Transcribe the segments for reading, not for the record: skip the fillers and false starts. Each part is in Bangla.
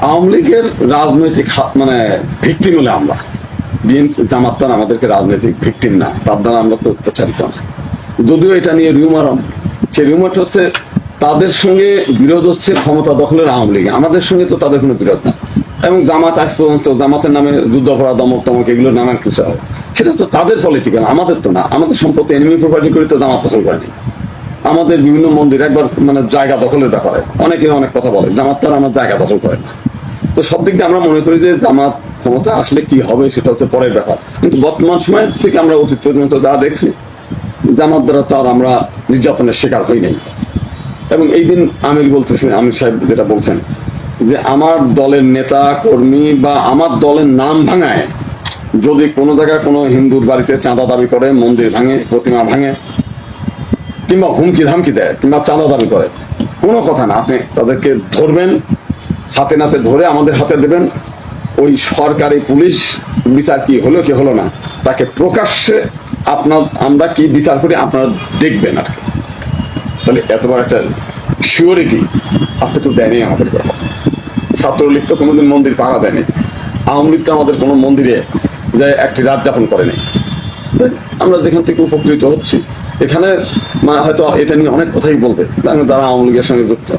আওয়ামী লীগের রাজনৈতিক মানে ভিকটিম হলে আমরা, বিএনপি জামাত তো আমাদেরকে রাজনৈতিক ভিকটিম না, তার দ্বারা আমরা তো অত্যাচারিত না। যদিও এটা নিয়ে রিউমার, সেই রিউমারটা হচ্ছে তাদের সঙ্গে বিরোধ হচ্ছে ক্ষমতা দখলের আওয়ামী লীগ, আমাদের সঙ্গে তো তাদের কোনো বিরোধ না। এবং জামাত আজ পর্যন্ত জামাতের নামে যুদ্ধাপরাধ দমক টমক এগুলোর নানান কিছু হয়, সেটা তো তাদের পলিটিক্যাল, আমাদের তো না। আমাদের সম্পত্তি এনিমি প্রপার্টি করে তো জামাত দখল করেনি। আমাদের বিভিন্ন মন্দির একবার মানে জায়গা দখলের ব্যাপারে অনেকে অনেক কথা বলে, জামাত তো আমার জায়গা দখল করে না। তো সব দিক দিয়ে আমরা মনে করি যে জামাত ক্ষমতা আসলে কি হবে সেটা হচ্ছে পরের ব্যাপার, কিন্তু বর্তমান সময় থেকে আমরা অতীত পর্যন্ত যা দেখছি জামাত দ্বারা তো আর আমরা নির্যাতনের শিকার হই নাই। এবং এই দিন আমির বলতেছে, আমির সাহেব যেটা বলছেন যে আমার দলের নেতা কর্মী বা আমার দলের নাম ভাঙায় যদি কোনো জায়গায় কোনো হিন্দুর বাড়িতে চাঁদা দাবি করে, মন্দির ভাঙে, প্রতিমা ভাঙে, কিংবা হুমকি ধামকি দেয়, কিংবা চাঁদা দাবি করে, কোনো কথা না, আপনি তাদেরকে ধরবেন, হাতে নাতে ধরে আমাদের হাতে দেবেন। ওই সরকারি পুলিশ বিচার কি হলো কি হলো না তাকে প্রকাশ্যে আমরা কি বিচার করি আপনারা দেখবেন আর কি। তাহলে এত বড় একটা সিওরিটি আপনি তো দেয়নি আমাদের কথা। ছাত্রলীগ তো কোনোদিন মন্দির পাহারা দেয়নি, আওয়ামী লীগ তো আমাদের কোনো মন্দিরে যে একটি রাত যাপন করে নেই। আমরা যেখান থেকে উপকৃত হচ্ছি, এখানে মানে হয়তো এটা নিয়ে অনেক কথাই বলবে যারা আওয়ামী লীগের সঙ্গে যুক্ত,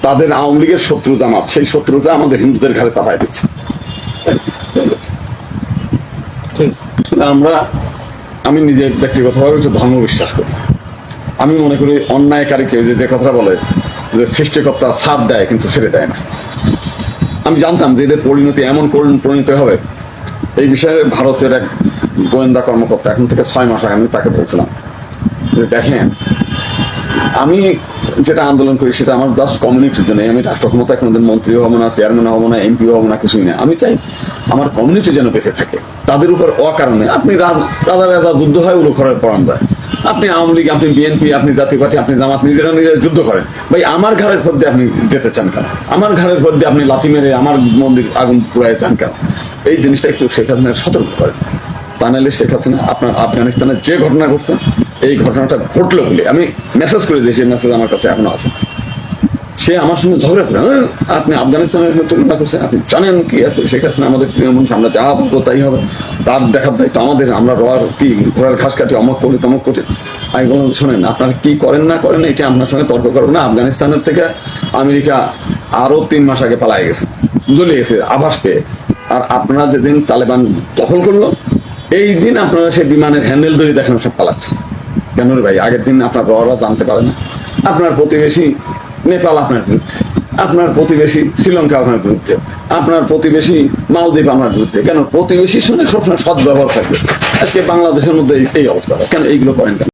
তাদের আওয়ামী লীগের শত্রু জামাত, সেই শত্রুটা আমাদের হিন্দুদের ঘাড়ে চাপাই দিচ্ছে। আমি নিজে ব্যক্তিগতভাবে একটু ধর্ম বিশ্বাস করি। আমি মনে করি অন্যায়কারীকে যে কথা বলে যে সৃষ্টিকর্তা ছাড় দেয় কিন্তু ছেড়ে দেয় না, আমি জানতাম যে এদের পরিণতি এমন পরিণত হবে। এই বিষয়ে ভারতের এক গোয়েন্দা কর্মকর্তা এখন থেকে 6 মাস আগে আমি তাকে বলছিলাম যে দেখেন, আমি যেটা আন্দোলন করি সেটা আমার জাস্ট কমিউনিটির জন্য। আমি রাষ্ট্র ক্ষমতায় কোনোদিন মন্ত্রীও হবো না, চেয়ারম্যান হবো না, এমপিও হবো না, কিছুই না। আমি চাই আমার কমিউনিটি যেন বেঁচে থাকে, তাদের উপর অকারণে আপনি রাজা রাজা যুদ্ধ হয়, উলো খড়ের পরান যায়। আপনি আওয়ামী লীগ, আপনি বিএনপি, আপনি জাতীয় পার্টি, আপনি জামাত নিজেরা যুদ্ধ করেন। ভাই আমার ঘরের ভোট দিয়ে আপনি যেতে চান কেন? আমার ঘরের ভোট দিয়ে আপনি লাথি মেরে আমার মন্দির আগুন পুড়ায় চান কেন? এই জিনিসটা একটু শেখ হাসিনার সতর্ক করেন। তা নাহলে শেখ হাসিনা আপনার আফগানিস্তানে যে ঘটনা ঘটছে, এই ঘটনাটা ঘটলো বলে আমি মেসেজ করে দিয়েছি, মেসেজ আমার কাছে এখনো আছে। সে আমার সঙ্গে ঝগড়া করে, আপনি আফগানিস্তানের সঙ্গে তুলনা করছেন, আপনি জানেন কি আছে শেখ হাসিনা আমাদের প্রিয় মানুষ, আমরা যা বলবো তাই হবে, তার দেখার দায়িত্ব আমাদের, আমরা কি ঘোড়ার ঘাস কাটি, অমক করি তমক করি। আমি বললাম শোনেন, আপনারা কি করেন না করেন এটা আপনার সঙ্গে তর্ক করবো না। আফগানিস্তানের থেকে আমেরিকা আরো 3 মাস আগে পালাই গেছে, জ্বলে গেছে আভাস পেয়ে। আর আপনারা যেদিন তালেবান দখল করলো, এই দিন আপনারা সেই বিমানের হ্যান্ডেল ধরে দেখেন সব পালাচ্ছে কেন রে ভাই? আগের দিন আপনার বড়রা জানতে পারে না? আপনার প্রতিবেশী নেপাল আপনার বিরুদ্ধে, আপনার প্রতিবেশী শ্রীলঙ্কা আপনার বিরুদ্ধে, আপনার প্রতিবেশী মালদ্বীপ আপনার বিরুদ্ধে। কেন? প্রতিবেশীর সঙ্গে সবসময় সদ্ব্যবহার থাকবে। আজকে বাংলাদেশের মধ্যে এই অবস্থা, কেন এইগুলো করেন কেন?